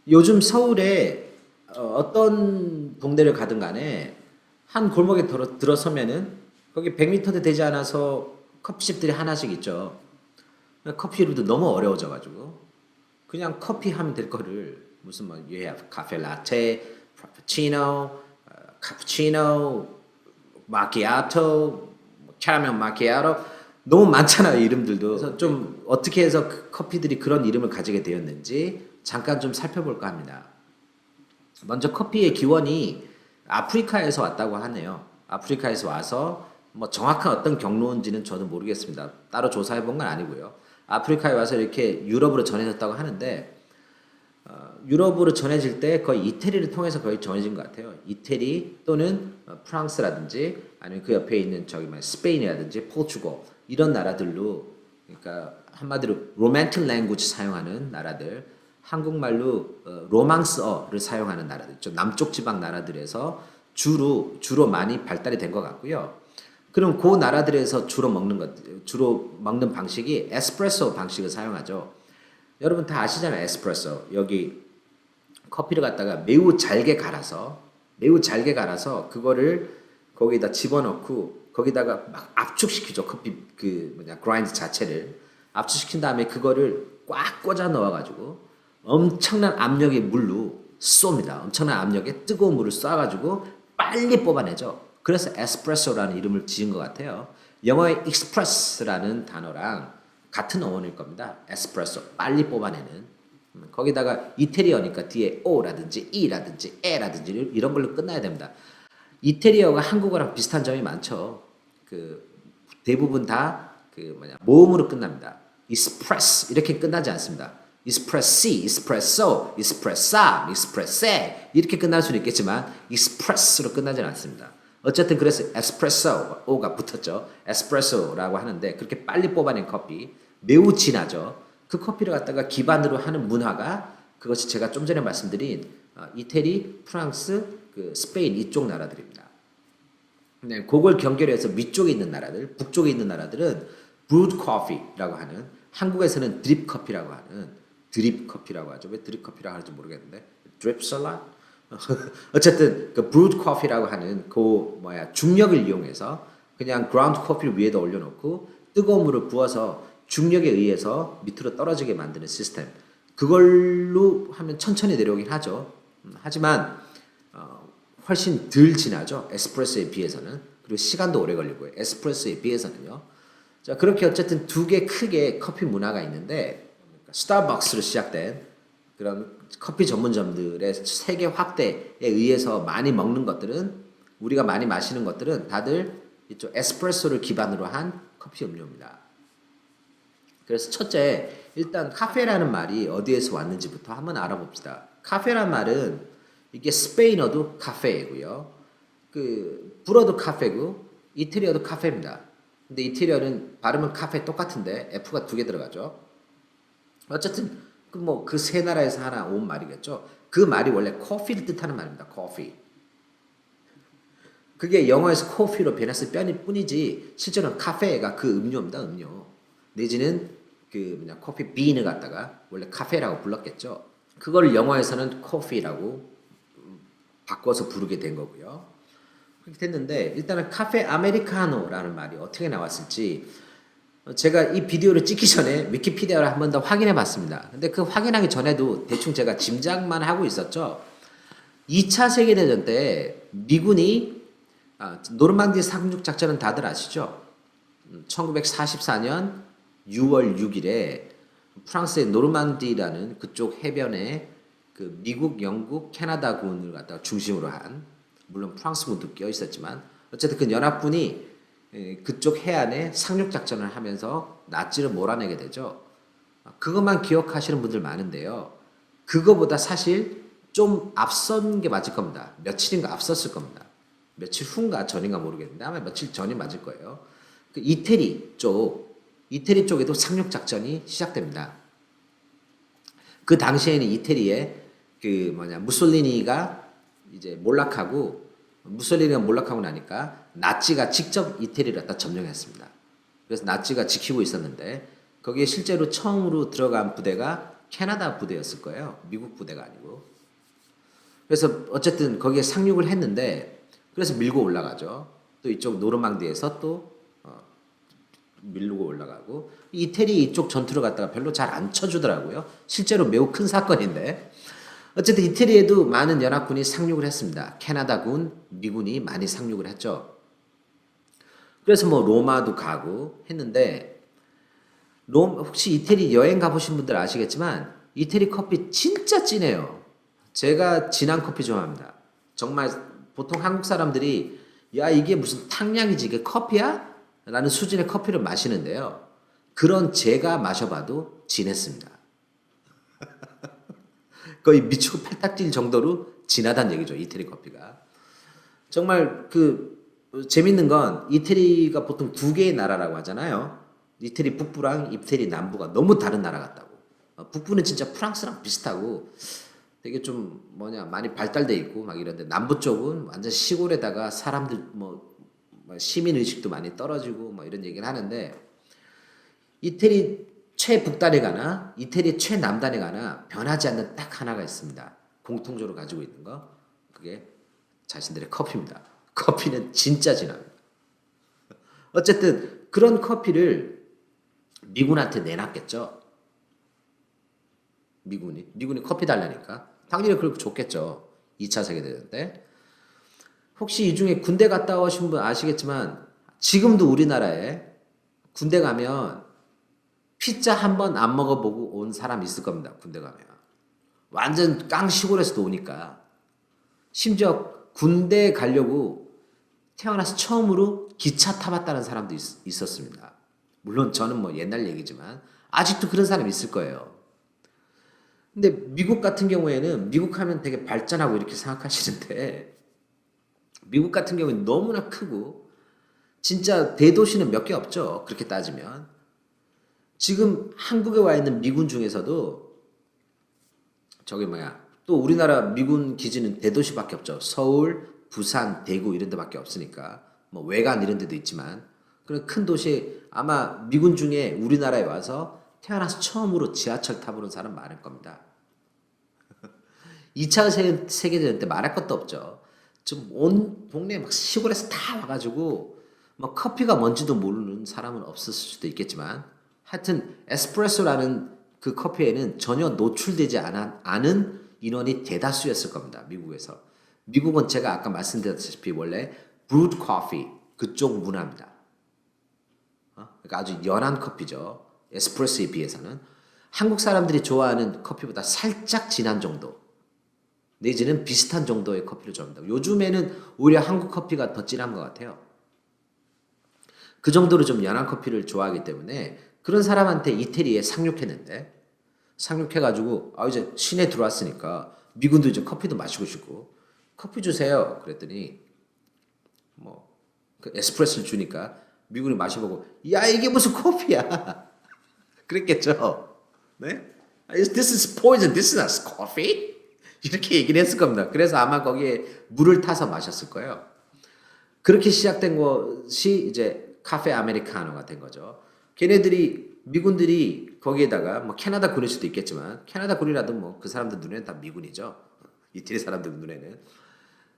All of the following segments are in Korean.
요즘 서울에 어떤 동네를 가든 간에 한 골목에 들어서면은 거기 100m도 되지 않아서 커피집들이 하나씩 있죠. 커피 이름도 너무 어려워져가지고 그냥 커피 하면 될 거를 무슨 뭐 you have 카페 라테, 프라푸치노, 카푸치노, 마키아토, 캐러멜 마키아토 너무 많잖아요 이름들도. 그래서 좀 어떻게 해서 그 커피들이 그런 이름을 가지게 되었는지 잠깐 좀 살펴볼까 합니다. 먼저 커피의 기원이 아프리카에서 왔다고 하네요. 아프리카에서 와서 뭐 정확한 어떤 경로인지는 저도 모르겠습니다. 따로 조사해 본 건 아니고요. 아프리카에 와서 이렇게 유럽으로 전해졌다고 하는데 유럽으로 전해질 때 거의 이태리를 통해서 거의 전해진 것 같아요. 이태리 또는 프랑스라든지 아니면 그 옆에 있는 저기 뭐 스페인이라든지 포르투갈 이런 나라들로 그러니까 한마디로 로맨틱 랭귀지 사용하는 나라들 한국말로 로망스어를 사용하는 나라들 좀 남쪽 지방 나라들에서 주로 많이 발달이 된 것 같고요. 그럼 그 나라들에서 주로 먹는 방식이 에스프레소 방식을 사용하죠. 여러분 다 아시잖아요. 에스프레소. 여기 커피를 갖다가 매우 잘게 갈아서 그거를 거기다 집어넣고 거기다가 막 압축시키죠. 커피 그라인드 자체를 압축시킨 다음에 그거를 꽉 꽂아 넣어 가지고 엄청난 압력의 물로 쏩니다. 엄청난 압력에 뜨거운 물을 쏴 가지고 빨리 뽑아내죠. 그래서 에스프레소라는 이름을 지은 것 같아요. 영어의 익스프레스라는 단어랑 같은 어원일 겁니다. 에스프레소 빨리 뽑아내는. 거기다가 이태리어니까 뒤에 O라든지 E라든지 E라든지 이런 걸로 끝나야 됩니다. 이태리어가 한국어랑 비슷한 점이 많죠. 그 대부분 다 모음으로 끝납니다. 이스프레스 이렇게 끝나지 않습니다. 이스프레시, 이스프레소, 이스프레사, 이스프레세 이렇게 끝날 수는 있겠지만 이스프레스로 끝나지는 않습니다. 어쨌든 그래서 에스프레소 오가 붙었죠. 에스프레소라고 하는데 그렇게 빨리 뽑아낸 커피 매우 진하죠. 그 커피를 갖다가 기반으로 하는 문화가 그것이 제가 좀 전에 말씀드린 이태리, 프랑스, 스페인 이쪽 나라들입니다. 네, 그걸 경계로 해서 위쪽에 있는 나라들, 북쪽에 있는 나라들은 브루드 커피라고 하는 한국에서는 드립 커피라고 하는 드립 커피라고 하죠. 왜 드립 커피라고 하는지 모르겠는데 드립 썰라? 어쨌든 그 브루드 커피라고 하는 중력을 이용해서 그냥 그라운드 커피를 위에다 올려놓고 뜨거운 물을 부어서 중력에 의해서 밑으로 떨어지게 만드는 시스템. 그걸로 하면 천천히 내려오긴 하죠. 하지만 훨씬 덜 진하죠. 에스프레소에 비해서는. 그리고 시간도 오래 걸리고요. 에스프레소에 비해서는요. 자, 그렇게 어쨌든 두 개 크게 커피 문화가 있는데 스타벅스로 시작된 그런 커피 전문점들의 세계 확대에 의해서 많이 먹는 것들은 우리가 많이 마시는 것들은 다들 이쪽 에스프레소를 기반으로 한 커피 음료입니다. 그래서 첫째, 일단 카페라는 말이 어디에서 왔는지부터 한번 알아봅시다. 카페란 말은 이게 스페인어도 카페이고요. 불어도 카페고 이태리어도 카페입니다. 근데 이태리어는 발음은 카페 똑같은데 F가 두 개 들어가죠. 어쨌든 그 세 나라에서 하나 온 말이겠죠. 그 말이 원래 커피를 뜻하는 말입니다. 커피. 그게 영어에서 커피로 변했을 뿐이지 실제로는 카페가 그 음료입니다. 음료. 내지는 커피 빈을 갖다가 원래 카페라고 불렀겠죠. 그걸 영어에서는 커피라고 바꿔서 부르게 된 거고요. 그렇게 됐는데 일단은 카페 아메리카노라는 말이 어떻게 나왔을지 제가 이 비디오를 찍기 전에 위키피디아를 한 번 더 확인해 봤습니다. 근데 그 확인하기 전에도 대충 제가 짐작만 하고 있었죠. 2차 세계대전 때 미군이 노르망디 상륙 작전은 다들 아시죠? 1944년 6월 6일에 프랑스의 노르망디라는 그쪽 해변에 미국, 영국, 캐나다군을 갖다가 중심으로 한 물론 프랑스군도 껴 있었지만 어쨌든 그 연합군이 그쪽 해안에 상륙 작전을 하면서 나치를 몰아내게 되죠. 그것만 기억하시는 분들 많은데요. 그거보다 사실 좀 앞선 게 맞을 겁니다. 며칠인가 앞섰을 겁니다. 며칠 후인가 전인가 모르겠는데 아마 며칠 전이 맞을 거예요. 이태리 쪽에도 상륙 작전이 시작됩니다. 그 당시에는 이태리에 무솔리니가 몰락하고 나니까 나치가 직접 이태리를 갖다 점령했습니다. 그래서 나치가 지키고 있었는데 거기에 실제로 처음으로 들어간 부대가 캐나다 부대였을 거예요. 미국 부대가 아니고. 그래서 어쨌든 거기에 상륙을 했는데 그래서 밀고 올라가죠. 또 이쪽 노르망디에서 또 밀고 올라가고 이태리 이쪽 전투를 갔다가 별로 잘 안 쳐주더라고요. 실제로 매우 큰 사건인데 어쨌든 이태리에도 많은 연합군이 상륙을 했습니다. 캐나다군, 미군이 많이 상륙을 했죠. 그래서 뭐 로마도 가고 했는데 혹시 이태리 여행 가보신 분들 아시겠지만 이태리 커피 진짜 진해요. 제가 진한 커피 좋아합니다. 정말 보통 한국 사람들이 야 이게 무슨 탕량이지 이게 커피야? 라는 수준의 커피를 마시는데요. 그런 제가 마셔봐도 진했습니다. 거의 미치고 팔딱 뛸 정도로 진하다는 얘기죠. 이태리 커피가. 정말 재밌는 건 이태리가 보통 두 개의 나라라고 하잖아요. 이태리 북부랑 이태리 남부가 너무 다른 나라 같다고. 북부는 진짜 프랑스랑 비슷하고 되게 좀 많이 발달돼 있고 막 이런데 남부 쪽은 완전 시골에다가 사람들 시민 의식도 많이 떨어지고 뭐 이런 얘기를 하는데 이태리 최북단에 가나 이태리 최남단에 가나 변하지 않는 딱 하나가 있습니다. 공통적으로 가지고 있는 거 그게 자신들의 커피입니다. 커피는 진짜 진합니다. 어쨌든 그런 커피를 미군한테 내놨겠죠. 미군이 커피 달라니까 당연히 그렇게 줬겠죠. 2차 세계대전 때. 혹시 이 중에 군대 갔다 오신 분 아시겠지만 지금도 우리나라에 군대 가면 피자 한 번 안 먹어보고 온 사람 있을 겁니다. 군대 가면. 완전 깡 시골에서도 오니까. 심지어 군대 가려고 태어나서 처음으로 기차 타봤다는 사람도 있었습니다. 물론 저는 뭐 옛날 얘기지만 아직도 그런 사람이 있을 거예요. 근데 미국 같은 경우에는 미국 하면 되게 발전하고 이렇게 생각하시는데 미국 같은 경우는 너무나 크고 진짜 대도시는 몇 개 없죠. 그렇게 따지면. 지금 한국에 와 있는 미군 중에서도 또 우리나라 미군 기지는 대도시밖에 없죠. 서울, 부산, 대구 이런 데밖에 없으니까 뭐 외관 이런 데도 있지만 그런 큰 도시 아마 미군 중에 우리나라에 와서 태어나서 처음으로 지하철 타보는 사람 많을 겁니다. 2차 세계대전 때 말할 것도 없죠. 좀 온 동네 막 시골에서 다 와가지고 뭐 커피가 뭔지도 모르는 사람은 없었을 수도 있겠지만 하여튼 에스프레소라는 그 커피에는 전혀 노출되지 않은 인원이 대다수였을 겁니다. 미국에서. 미국은 제가 아까 말씀드렸다시피 원래 brewed coffee 그쪽 문화입니다. 그러니까 아주 연한 커피죠. 에스프레소에 비해서는. 한국 사람들이 좋아하는 커피보다 살짝 진한 정도 내지는 비슷한 정도의 커피를 좋아합니다. 요즘에는 오히려 한국 커피가 더 진한 것 같아요. 그 정도로 좀 연한 커피를 좋아하기 때문에 그런 사람한테 이태리에 상륙했는데 상륙해가지고 이제 시내 들어왔으니까 미군도 이제 커피도 마시고 싶고 커피 주세요. 그랬더니 그 에스프레소를 주니까 미군이 마셔보고 야 이게 무슨 커피야 그랬겠죠. 네? This is poison. This is not coffee. 이렇게 얘기를 했을 겁니다. 그래서 아마 거기에 물을 타서 마셨을 거예요. 그렇게 시작된 것이 이제 카페 아메리카노가 된 거죠. 미군들이 거기에다가 뭐 캐나다 군일 수도 있겠지만 캐나다 군이라도 뭐 그 사람들 눈에는 다 미군이죠. 이태리 사람들 눈에는.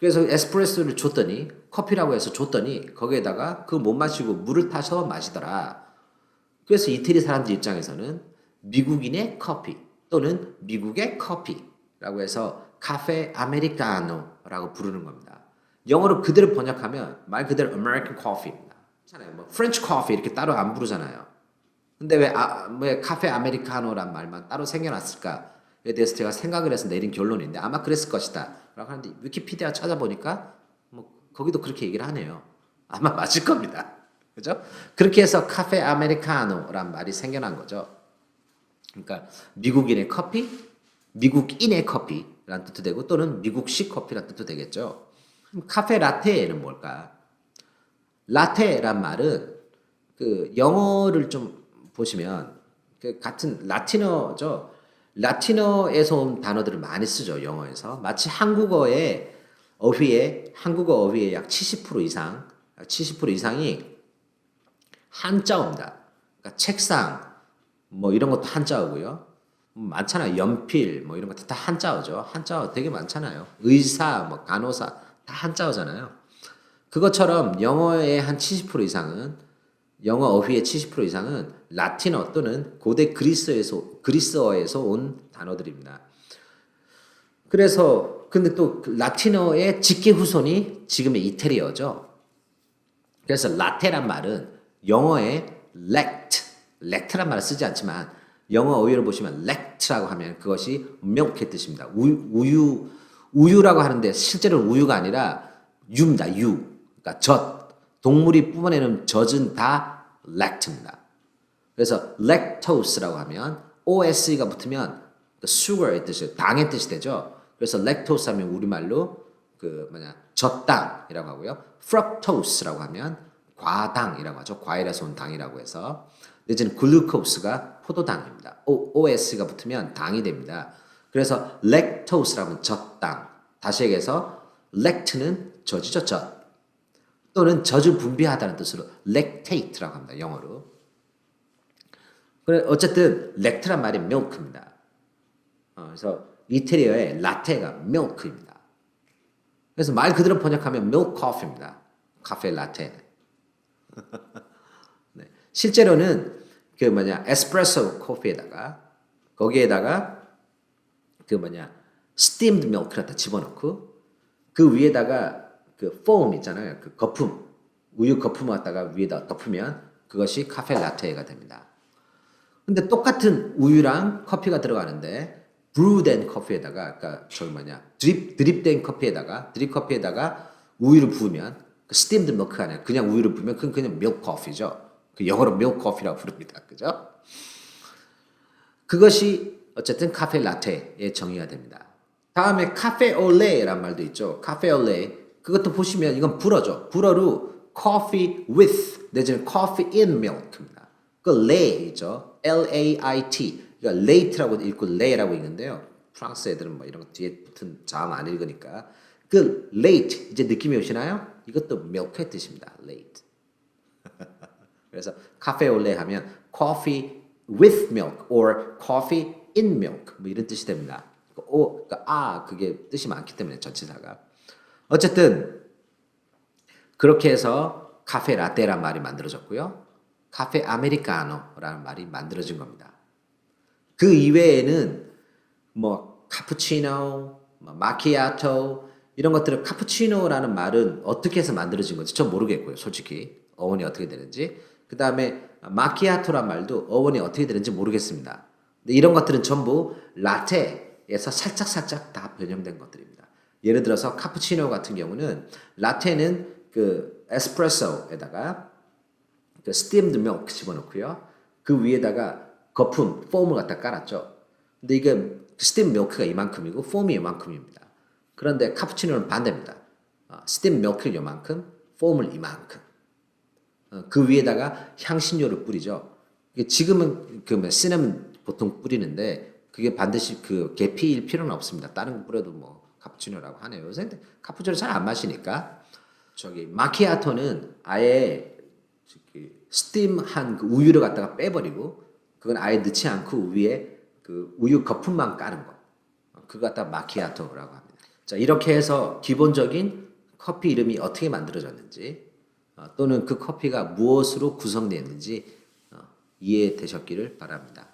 그래서 에스프레소를 줬더니 커피라고 해서 줬더니 거기에다가 그거 못 마시고 물을 타서 마시더라. 그래서 이태리 사람들 입장에서는 미국인의 커피 또는 미국의 커피라고 해서 카페 아메리카노라고 부르는 겁니다. 영어로 그대로 번역하면 말 그대로 American Coffee입니다. 잖아요. 뭐 French Coffee 이렇게 따로 안 부르잖아요. 근데 왜 카페 아메리카노란 말만 따로 생겨났을까에 대해서 제가 생각을 해서 내린 결론인데 아마 그랬을 것이다 라고 하는데 위키피디아 찾아보니까 뭐 거기도 그렇게 얘기를 하네요. 아마 맞을 겁니다. 그죠? 그렇게 해서 카페 아메리카노란 말이 생겨난 거죠. 그러니까 미국인의 커피, 미국인의 커피란 뜻도 되고 또는 미국식 커피란 뜻도 되겠죠. 그럼 카페 라테는 뭘까? 라테란 말은 그 영어를 좀 보시면 그 같은 라틴어죠. 라틴어에서 온 단어들을 많이 쓰죠. 영어에서. 마치 한국어 어휘의 약 70% 이상이 한자어입니다. 그러니까 책상 뭐 이런 것도 한자어고요. 많잖아요. 연필 뭐 이런 거 다 한자어죠. 한자어 되게 많잖아요. 의사, 뭐 간호사 다 한자어잖아요. 그것처럼 영어의 한 70% 이상은 영어 어휘의 70% 이상은 라틴어 또는 고대 그리스어에서 온 단어들입니다. 그래서 근데 또 라틴어의 직계 후손이 지금의 이태리어죠. 그래서 라테란 말은 영어의 lect란 말을 쓰지 않지만 영어 어휘를 보시면 lect라고 하면 그것이 milk의 뜻입니다. 우유라고 하는데 실제로는 우유가 아니라 유입니다. 유. 그러니까 젖. 동물이 뿜어내는 젖은 다 lact입니다. 그래서 lactose라고 하면 OSE가 붙으면 sugar의 뜻이 당의 뜻이 되죠. 그래서 lactose 하면 우리말로 젖당이라고 하고요. fructose라고 하면 과당이라고 하죠. 과일에서 온 당이라고 해서. 내지는 글루코스가 포도당입니다. OS가 붙으면 당이 됩니다. 그래서 lactose라고 하면 젖당. 다시 얘기해서 lact는 젖이죠, 젖. 또는 젖을 분비하다는 뜻으로 lactate라고 합니다. 영어로. 그래 어쨌든 lact란 말이 milk입니다. 그래서 이태리어의 라테가 milk입니다. 그래서 말 그대로 번역하면 milk coffee입니다. 카페 라테. 네. 실제로는 에스프레소 커피에다가 거기에다가 steamed milk를 갖다 집어넣고 그 위에다가 그 foam 있잖아요. 그 거품, 우유 거품을 갖다가 위에다 덮으면 그것이 카페 라테가 됩니다. 근데 똑같은 우유랑 커피가 들어가는데 브루된 커피에다가 드립된 커피에다가 드립 커피에다가 우유를 부으면 그 스팀드 밀크가 아니라 그냥 우유를 부으면 그건 그냥 밀크 커피죠. 그 영어로 밀크 커피라고 부릅니다. 그죠? 그것이 어쨌든 카페 라테의 정의가 됩니다. 다음에 카페 올레란 말도 있죠. 카페 올레 그것도 보시면 이건 불어죠. 불어로 coffee with 내지는 coffee in milk입니다. 그 late죠. L-A-I-T. 그러니까 late라고 읽고 lay라고 읽는데요. 프랑스 애들은 뭐 이런 거 뒤에 붙은 자음 안 읽으니까 그 late 이제 느낌이 오시나요? 이것도 milk의 뜻입니다. late. 그래서 카페 올레 하면 coffee with milk or coffee in milk 뭐 이런 뜻이 됩니다. 그게 뜻이 많기 때문에 전치사가. 어쨌든 그렇게 해서 카페 라떼란 말이 만들어졌고요. 카페 아메리카노라는 말이 만들어진 겁니다. 그 이외에는 뭐 카푸치노, 마키아토 이런 것들은 카푸치노라는 말은 어떻게 해서 만들어진 건지 전 모르겠고요. 솔직히 어원이 어떻게 되는지. 그 다음에 마키아토란 말도 어원이 어떻게 되는지 모르겠습니다. 근데 이런 것들은 전부 라테에서 살짝 다 변형된 것들입니다. 예를 들어서 카푸치노 같은 경우는 라테는 그 에스프레소에다가 그 스팀드 밀크 집어넣고요. 그 위에다가 거품, 폼을 갖다 깔았죠. 근데 이게 스팀 밀크가 이만큼이고 폼이 이만큼입니다. 그런데 카푸치노는 반대입니다. 스팀 밀크는 이만큼, 폼을 이만큼. 그 위에다가 향신료를 뿌리죠. 지금은 시나몬 보통 뿌리는데 그게 반드시 그 계피일 필요는 없습니다. 다른 거 뿌려도 뭐 카푸치노라고 하네요. 요새 카푸치노 잘 안 마시니까 마키아토는 아예 스팀한 그 우유를 갖다가 빼버리고 그건 아예 넣지 않고 위에 그 우유 거품만 까는 거. 그거 갖다 마키아토라고 합니다. 자, 이렇게 해서 기본적인 커피 이름이 어떻게 만들어졌는지 또는 그 커피가 무엇으로 구성되었는지 이해되셨기를 바랍니다.